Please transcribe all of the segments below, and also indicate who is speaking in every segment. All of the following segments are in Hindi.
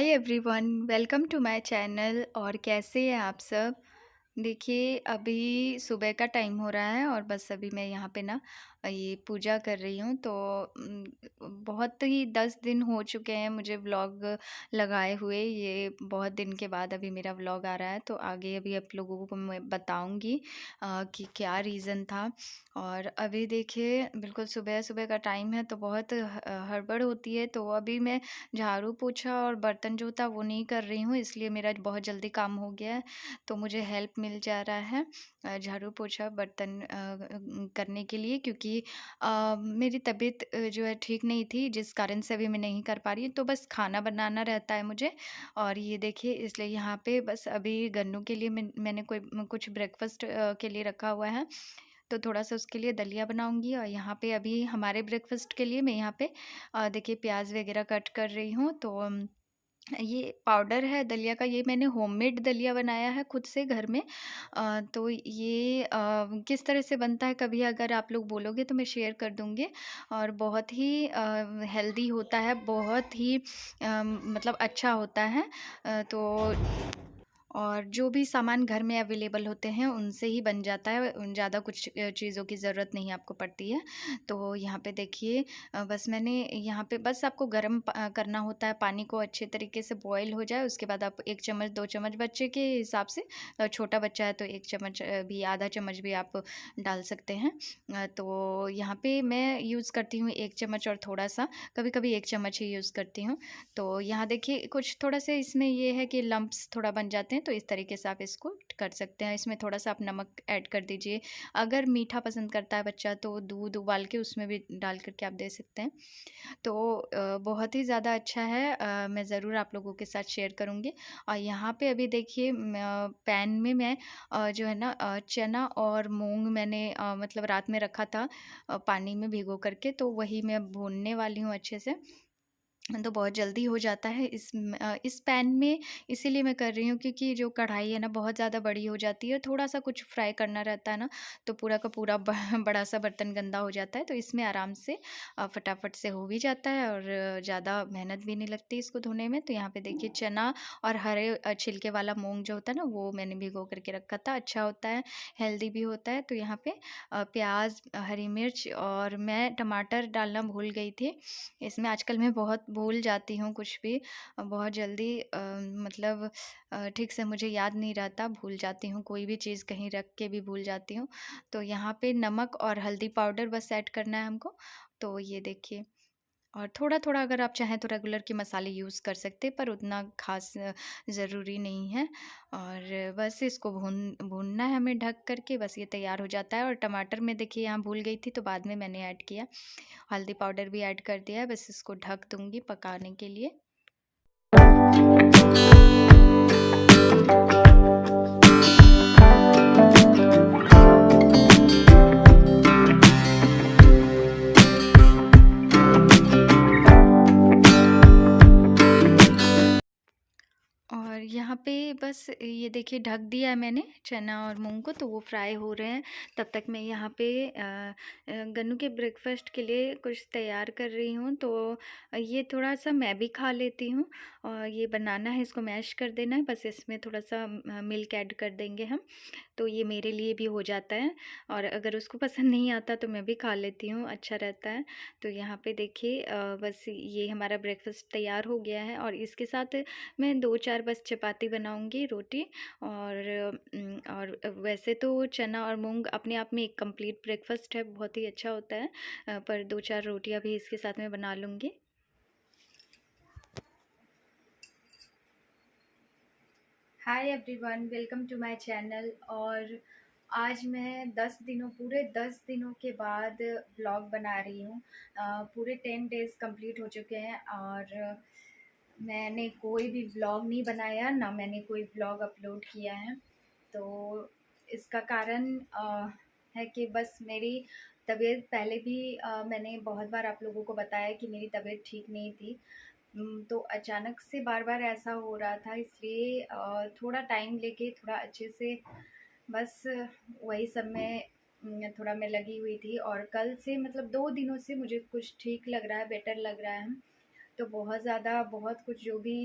Speaker 1: Hi everyone, welcome to my channel. और कैसे हैं आप सब? देखिए, अभी सुबह का टाइम हो रहा है और बस अभी मैं यहाँ पे ना ये पूजा कर रही हूँ। तो बहुत ही 10 दिन हो चुके हैं मुझे व्लॉग लगाए हुए। ये बहुत दिन के बाद अभी मेरा व्लॉग आ रहा है, तो आगे अभी आप लोगों को मैं बताऊँगी कि क्या रीज़न था। और अभी देखिए, बिल्कुल सुबह-सुबह का टाइम है तो बहुत हड़बड़ होती है। तो अभी मैं झाड़ू पोछा और बर्तन जो था वो नहीं कर रही हूँ, इसलिए मेरा बहुत जल्दी काम हो गया है। तो मुझे हेल्प मिल जा रहा है झाड़ू पोछा बर्तन करने के लिए, क्योंकि मेरी तबीयत जो है ठीक नहीं थी, जिस कारण से अभी मैं नहीं कर पा रही हूँ। तो बस खाना बनाना रहता है मुझे। और ये देखिए, इसलिए यहाँ पे बस अभी गन्नू के लिए मैंने कोई कुछ ब्रेकफास्ट के लिए रखा हुआ है। तो थोड़ा-सा उसके लिए दलिया बनाऊँगी। और यहाँ पे अभी हमारे ब्रेकफ़ास्ट के लिए मैं यहाँ पे देखिए प्याज़ वग़ैरह कट कर रही हूँ। तो ये पाउडर है दलिया का, ये मैंने होममेड दलिया बनाया है खुद से घर में। तो ये किस तरह से बनता है, कभी अगर आप लोग बोलोगे तो मैं शेयर कर दूँगी। और बहुत ही हेल्दी होता है, बहुत ही मतलब अच्छा होता है। तो और जो भी सामान घर में अवेलेबल होते हैं उनसे ही बन जाता है, ज़्यादा कुछ चीज़ों की ज़रूरत नहीं आपको पड़ती है। तो यहाँ पे देखिए, बस मैंने यहाँ पे बस आपको गर्म करना होता है, पानी को अच्छे तरीके से बॉयल हो जाए, उसके बाद आप 1 चम्मच 2 चम्मच बच्चे के हिसाब से, छोटा बच्चा है तो 1 चम्मच भी, आधा चम्मच भी आप डाल सकते हैं। तो यहाँ पे मैं यूज़ करती हूँ 1 चम्मच और थोड़ा-सा, कभी-कभी 1 चम्मच ही यूज़ करती हूँ। तो यहाँ देखिए कुछ थोड़ा-सा इसमें ये है कि लम्प्स थोड़ा बन जाते हैं, तो इस तरीके से आप इसको कर सकते हैं। इसमें थोड़ा-सा आप नमक ऐड कर दीजिए। अगर मीठा पसंद करता है बच्चा तो दूध उबाल के उसमें भी डाल कर के आप दे सकते हैं। तो बहुत ही ज़्यादा अच्छा है। मैं ज़रूर आप लोगों के साथ शेयर करूँगी। और यहाँ पे अभी देखिए पैन में मैं जो है ना चना और मूँग मैंने मतलब रात में रखा था पानी में भिगो कर के, तो वही मैं भूनने वाली हूँ अच्छे से। तो बहुत जल्दी हो जाता है इस पैन में। इसीलिए मैं कर रही हूँ क्योंकि जो कढ़ाई है ना बहुत ज़्यादा बड़ी हो जाती है, थोड़ा-सा कुछ फ्राई करना रहता है ना, तो पूरा का पूरा बड़ा-सा बर्तन गंदा हो जाता है। तो इसमें आराम से फटाफट से हो भी जाता है और ज़्यादा मेहनत भी नहीं लगती इसको धोने में। तो यहाँ पे देखिए चना और हरे छिलके वाला मूँग जो होता है ना, वो मैंने भिगो कर के रखा था। अच्छा होता है, हेल्दी भी होता है। तो यहाँ पे प्याज़, हरी मिर्च और मैं टमाटर डालना भूल गई थी। इसमें आजकल मैं बहुत भूल जाती हूँ कुछ भी, बहुत जल्दी मतलब ठीक से मुझे याद नहीं रहता, भूल जाती हूँ, कोई भी चीज़ कहीं रख के भी भूल जाती हूँ। तो यहाँ पे नमक और हल्दी पाउडर बस ऐड करना है हमको। तो ये देखिए, और थोड़ा-थोड़ा अगर आप चाहें तो रेगुलर के मसाले यूज़ कर सकते हैं, पर उतना ख़ास ज़रूरी नहीं है। और बस इसको भूनना है हमें ढक कर के, बस ये तैयार हो जाता है। और टमाटर मैं देखिए यहाँ भूल गई थी तो बाद में मैंने ऐड किया। हल्दी पाउडर भी ऐड कर दिया है, बस इसको ढक दूँगी पकाने के लिए। और यहाँ पे बस ये देखिए ढक दिया है मैंने चना और मूंग को, तो वो फ्राई हो रहे हैं। तब तक मैं यहाँ पे गन्नू के ब्रेकफास्ट के लिए कुछ तैयार कर रही हूँ। तो ये थोड़ा सा मैं भी खा लेती हूँ। और ये बनाना है, इसको मैश कर देना है, बस इसमें थोड़ा सा मिल्क ऐड कर देंगे हम, तो ये मेरे लिए भी हो जाता है। और अगर उसको पसंद नहीं आता तो मैं भी खा लेती हूँ, अच्छा रहता है। तो यहाँ पे देखिए बस ये हमारा ब्रेकफास्ट तैयार हो गया है। और इसके साथ मैं 2-4 बस चपाती बनाऊँगी, रोटी। और वैसे तो चना और मूँग अपने आप में एक कंप्लीट ब्रेकफास्ट है, बहुत ही अच्छा होता है। पर 2-4 रोटियाँ भी इसके साथ में बना लूँगी। Hi everyone, welcome to my channel. और आज मैं पूरे 10 दिनों के बाद व्लॉग बना रही हूँ। पूरे 10 डेज़ कंप्लीट हो चुके हैं और मैंने कोई भी व्लॉग नहीं बनाया, ना मैंने कोई व्लॉग अपलोड किया है। तो इसका कारण है कि बस मेरी तबीयत पहले भी मैंने बहुत बार आप लोगों को बताया कि मेरी तबीयत ठीक नहीं थी। तो अचानक से बार-बार ऐसा हो रहा था, इसलिए थोड़ा टाइम लेके थोड़ा अच्छे से बस वही सब में थोड़ा मैं लगी हुई थी। और कल से मतलब 2 दिनों से मुझे कुछ ठीक लग रहा है, बेटर लग रहा है। तो बहुत ज़्यादा बहुत कुछ जो भी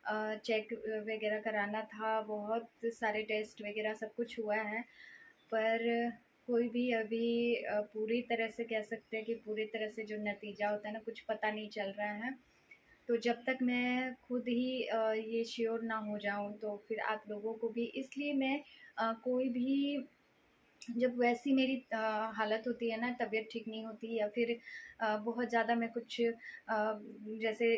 Speaker 1: चेक वगैरह कराना था, बहुत सारे टेस्ट वगैरह सब कुछ हुआ है। पर कोई भी अभी पूरी तरह से कह सकते हैं कि पूरी तरह से जो नतीजा होता है ना, कुछ पता नहीं चल रहा है। तो जब तक मैं खुद ही ये श्योर ना हो जाऊँ, तो फिर आप लोगों को भी, इसलिए मैं कोई भी, जब वैसी मेरी हालत होती है ना, तबीयत ठीक नहीं होती या फिर बहुत ज़्यादा मैं कुछ जैसे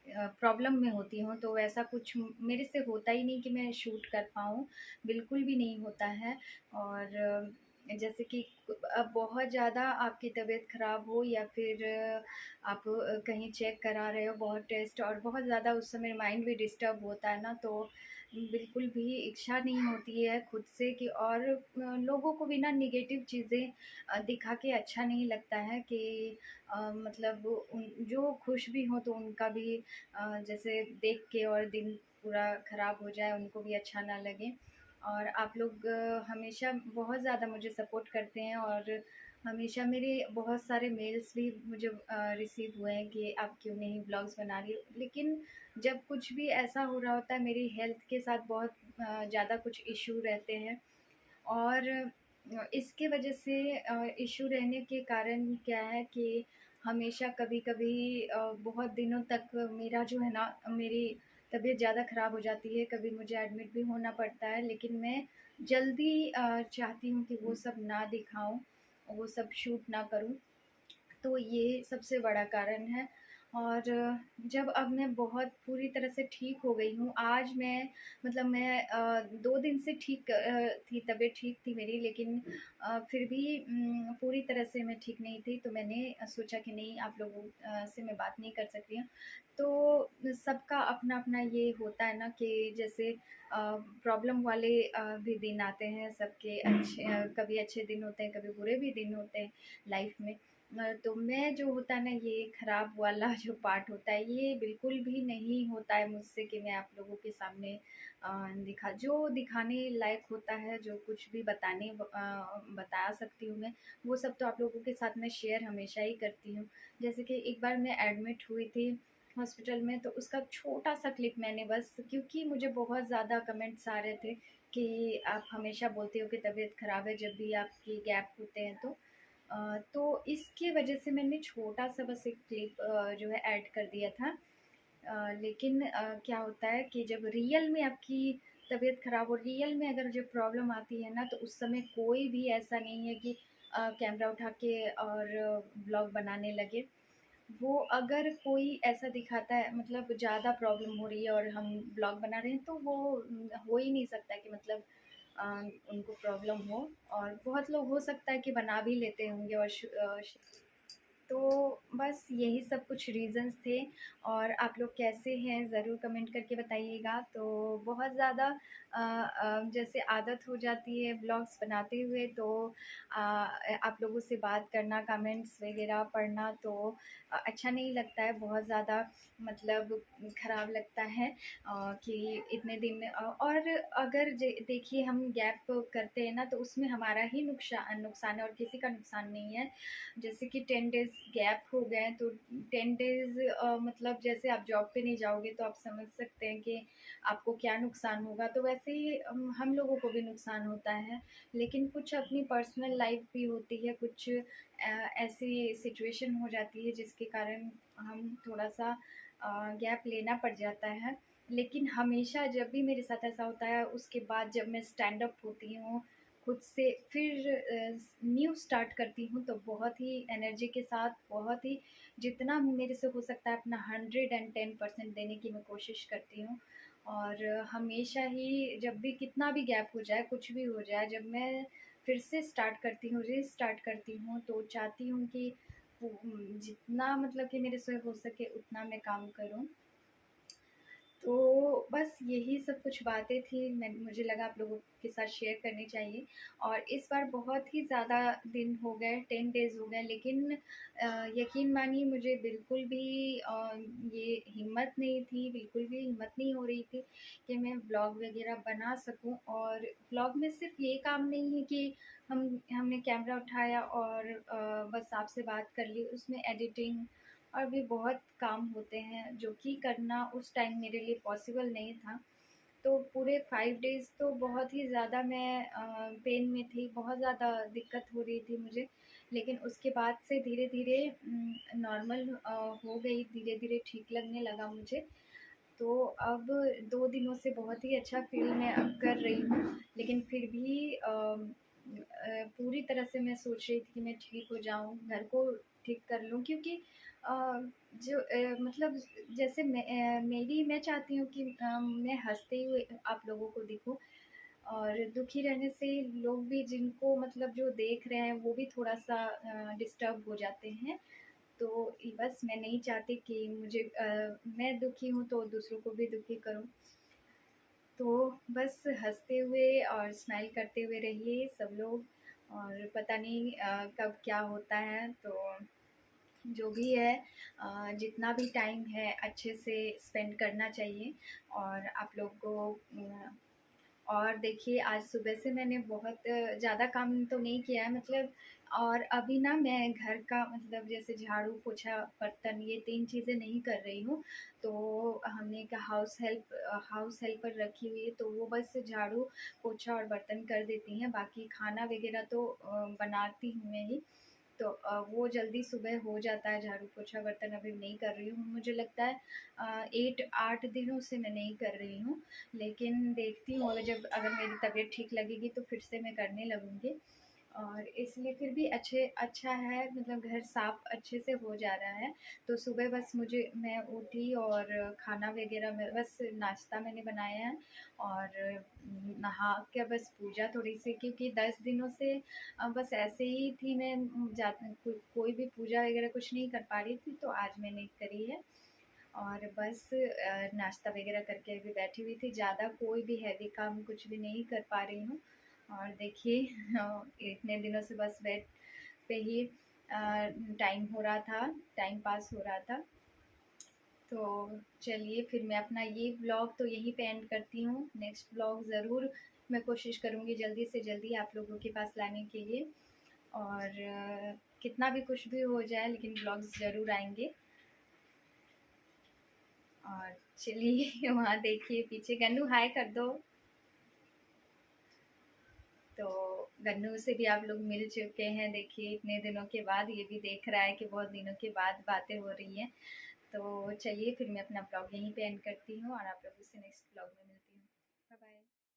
Speaker 1: प्रॉब्लम में होती हूँ, तो वैसा कुछ मेरे से होता ही नहीं कि मैं शूट कर पाऊँ, बिल्कुल भी नहीं होता है। और जैसे कि बहुत ज़्यादा आपकी तबीयत ख़राब हो या फिर आप कहीं चेक करा रहे हो बहुत टेस्ट, और बहुत ज़्यादा उस समय माइंड भी डिस्टर्ब होता है ना, तो बिल्कुल भी इच्छा नहीं होती है खुद से कि, और लोगों को भी ना नेगेटिव चीज़ें दिखा के अच्छा नहीं लगता है कि मतलब जो खुश भी हो तो उनका भी जैसे देख के और दिन पूरा ख़राब हो जाए, उनको भी अच्छा ना लगे। और आप लोग हमेशा बहुत ज़्यादा मुझे सपोर्ट करते हैं, और हमेशा मेरे बहुत सारे मेल्स भी मुझे रिसीव हुए हैं कि आप क्यों नहीं ब्लॉग्स बना रही हो। लेकिन जब कुछ भी ऐसा हो रहा होता है, मेरी हेल्थ के साथ बहुत ज़्यादा कुछ इश्यू रहते हैं, और इसके वजह से इश्यू रहने के कारण क्या है कि हमेशा कभी-कभी बहुत दिनों तक मेरा जो है ना, मेरी तबीयत ज़्यादा ख़राब हो जाती है, कभी मुझे एडमिट भी होना पड़ता है, लेकिन मैं जल्दी चाहती हूँ कि वो सब ना दिखाऊँ, वो सब शूट ना करूँ। तो ये सबसे बड़ा कारण है। और जब अब मैं बहुत पूरी तरह से ठीक हो गई हूँ, आज मैं, मतलब मैं 2 दिन से ठीक थी, तबीयत ठीक थी मेरी, लेकिन फिर भी पूरी तरह से मैं ठीक नहीं थी, तो मैंने सोचा कि नहीं, आप लोगों से मैं बात नहीं कर सकती हूँ। तो सबका अपना-अपना ये होता है ना कि जैसे प्रॉब्लम वाले भी दिन आते हैं, सबके अच्छे कभी अच्छे दिन होते हैं, कभी बुरे भी दिन होते हैं लाइफ़ में। तो मैं जो होता है ना, ये ख़राब वाला जो पार्ट होता है, ये बिल्कुल भी नहीं होता है मुझसे कि मैं आप लोगों के सामने जो दिखाने लायक होता है, जो कुछ भी बता सकती हूँ मैं, वो सब तो आप लोगों के साथ मैं शेयर हमेशा ही करती हूँ। जैसे कि एक बार मैं एडमिट हुई थी हॉस्पिटल में, तो उसका छोटा-सा क्लिप मैंने, बस क्योंकि मुझे बहुत ज़्यादा कमेंट्स आ रहे थे कि आप हमेशा बोलते हो कि तबीयत ख़राब है जब भी आपकी गैप होते हैं तो। तो इसकी वजह से मैंने छोटा-सा बस एक क्लिप जो है ऐड कर दिया था। लेकिन क्या होता है कि जब रियल में आपकी तबीयत ख़राब, और रियल में अगर जब प्रॉब्लम आती है ना, तो उस समय कोई भी ऐसा नहीं है कि कैमरा उठा के और व्लॉग बनाने लगे। वो अगर कोई ऐसा दिखाता है, मतलब ज़्यादा प्रॉब्लम हो रही है और हम ब्लॉग बना रहे हैं, तो वो हो ही नहीं सकता कि मतलब अ, उनको प्रॉब्लम हो। और बहुत लोग हो सकता है कि बना भी लेते होंगे, और तो बस यही सब कुछ रीज़न्स थे। और आप लोग कैसे हैं ज़रूर कमेंट करके बताइएगा। तो बहुत ज़्यादा जैसे आदत हो जाती है ब्लॉग्स बनाते हुए, तो आप लोगों से बात करना, कमेंट्स वगैरह पढ़ना, तो अच्छा नहीं लगता है, बहुत ज़्यादा मतलब ख़राब लगता है कि इतने दिन में और अगर देखिए हम गैप करते हैं ना, तो उसमें हमारा ही नुकसान है, और किसी का नुकसान नहीं है। जैसे कि 10 डेज़ गैप हो गए, तो 10 डेज़ मतलब जैसे आप जॉब पे नहीं जाओगे, तो आप समझ सकते हैं कि आपको क्या नुकसान होगा। तो वैसे ही हम लोगों को भी नुकसान होता है, लेकिन कुछ अपनी पर्सनल लाइफ भी होती है, कुछ ऐसी सिचुएशन हो जाती है जिसके कारण हम थोड़ा-सा गैप लेना पड़ जाता है। लेकिन हमेशा जब भी मेरे साथ ऐसा होता है, उसके बाद जब मैं स्टैंड अप होती हूँ, खुद से फिर न्यू स्टार्ट करती हूँ, तो बहुत ही एनर्जी के साथ, बहुत ही जितना मेरे से हो सकता है अपना 110% देने की मैं कोशिश करती हूँ। और हमेशा ही जब भी कितना भी गैप हो जाए, कुछ भी हो जाए, जब मैं फिर से स्टार्ट करती हूँ, रीस्टार्ट करती हूँ, तो चाहती हूँ कि जितना मतलब कि मेरे से हो सके उतना मैं काम करूँ। तो बस यही सब कुछ बातें थी, मुझे लगा आप लोगों के साथ शेयर करनी चाहिए। और इस बार बहुत ही ज़्यादा दिन हो गए, 10 डेज़ हो गए, लेकिन यकीन मानिए मुझे बिल्कुल भी ये हिम्मत नहीं थी, बिल्कुल भी हिम्मत नहीं हो रही थी कि मैं व्लॉग वगैरह बना सकूं। और व्लॉग में सिर्फ ये काम नहीं है कि हमने कैमरा उठाया और बस आपसे बात कर ली, उसमें एडिटिंग और भी बहुत काम होते हैं जो कि करना उस टाइम मेरे लिए पॉसिबल नहीं था। तो पूरे 5 डेज़ तो बहुत ही ज़्यादा मैं पेन में थी, बहुत ज़्यादा दिक्कत हो रही थी मुझे। लेकिन उसके बाद से धीरे-धीरे नॉर्मल हो गई, धीरे-धीरे ठीक लगने लगा मुझे। तो अब 2 दिनों से बहुत ही अच्छा फ़ील मैं अब कर रही हूँ। लेकिन फिर भी पूरी तरह से मैं सोच रही थी कि मैं ठीक हो जाऊँ, घर को ठीक कर लूँ, क्योंकि अ, मतलब जैसे मैं चाहती हूँ कि मैं हँसते हुए आप लोगों को दिखूँ, और दुखी रहने से लोग भी, जिनको मतलब जो देख रहे हैं, वो भी थोड़ा-सा डिस्टर्ब हो जाते हैं। तो बस मैं नहीं चाहती कि मैं दुखी हूँ तो दूसरों को भी दुखी करूँ। तो बस हँसते हुए और स्माइल करते हुए रहिए सब लोग, और पता नहीं कब क्या होता है। तो जो भी है, जितना भी टाइम है अच्छे से स्पेंड करना चाहिए। और आप लोग को और देखिए, आज सुबह से मैंने बहुत ज़्यादा काम तो नहीं किया है, मतलब। और अभी ना मैं घर का मतलब जैसे झाड़ू पोछा बर्तन, ये 3 चीज़ें नहीं कर रही हूँ। तो हमने एक हाउस हेल्पर रखी हुई है, तो वो बस झाड़ू पोछा और बर्तन कर देती हैं, बाकी खाना वगैरह तो बनाती हूँ मैं ही। तो वो जल्दी सुबह हो जाता है। झाड़ू पोछा बर्तन अभी नहीं कर रही हूँ, मुझे लगता है 8 दिनों से मैं नहीं कर रही हूँ। लेकिन देखती हूँ, अगर मेरी तबीयत ठीक लगेगी तो फिर से मैं करने लगूँगी। और इसलिए फिर भी अच्छा है, मतलब घर साफ अच्छे से हो जा रहा है। तो सुबह बस मैं उठी और खाना वगैरह में बस नाश्ता मैंने बनाया है। और नहा के बस पूजा थोड़ी सी, क्योंकि 10 दिनों से बस ऐसे ही थी मैं, कोई भी पूजा वगैरह कुछ नहीं कर पा रही थी, तो आज मैंने करी है। और बस नाश्ता वगैरह करके अभी बैठी हुई थी, ज़्यादा कोई भी हैवी काम कुछ भी नहीं कर पा रही हूँ। और देखिए इतने दिनों से बस बेड पे ही टाइम हो रहा था, टाइम पास हो रहा था। तो चलिए, फिर मैं अपना ये ब्लॉग तो यहीं पे एंड करती हूँ। नेक्स्ट ब्लॉग ज़रूर मैं कोशिश करूँगी जल्दी से जल्दी आप लोगों के पास लाने के लिए। और कितना भी कुछ भी हो जाए, लेकिन ब्लॉग्स ज़रूर आएँगे। और चलिए वहाँ देखिए पीछे, गन्नू हाय कर दो। तो गन्नू से भी आप लोग मिल चुके हैं, देखिए इतने दिनों के बाद ये भी देख रहा है कि बहुत दिनों के बाद बातें हो रही हैं। तो चलिए, फिर मैं अपना ब्लॉग यहीं पे एंड करती हूँ और आप लोगों से नेक्स्ट ब्लॉग में मिलती हूँ।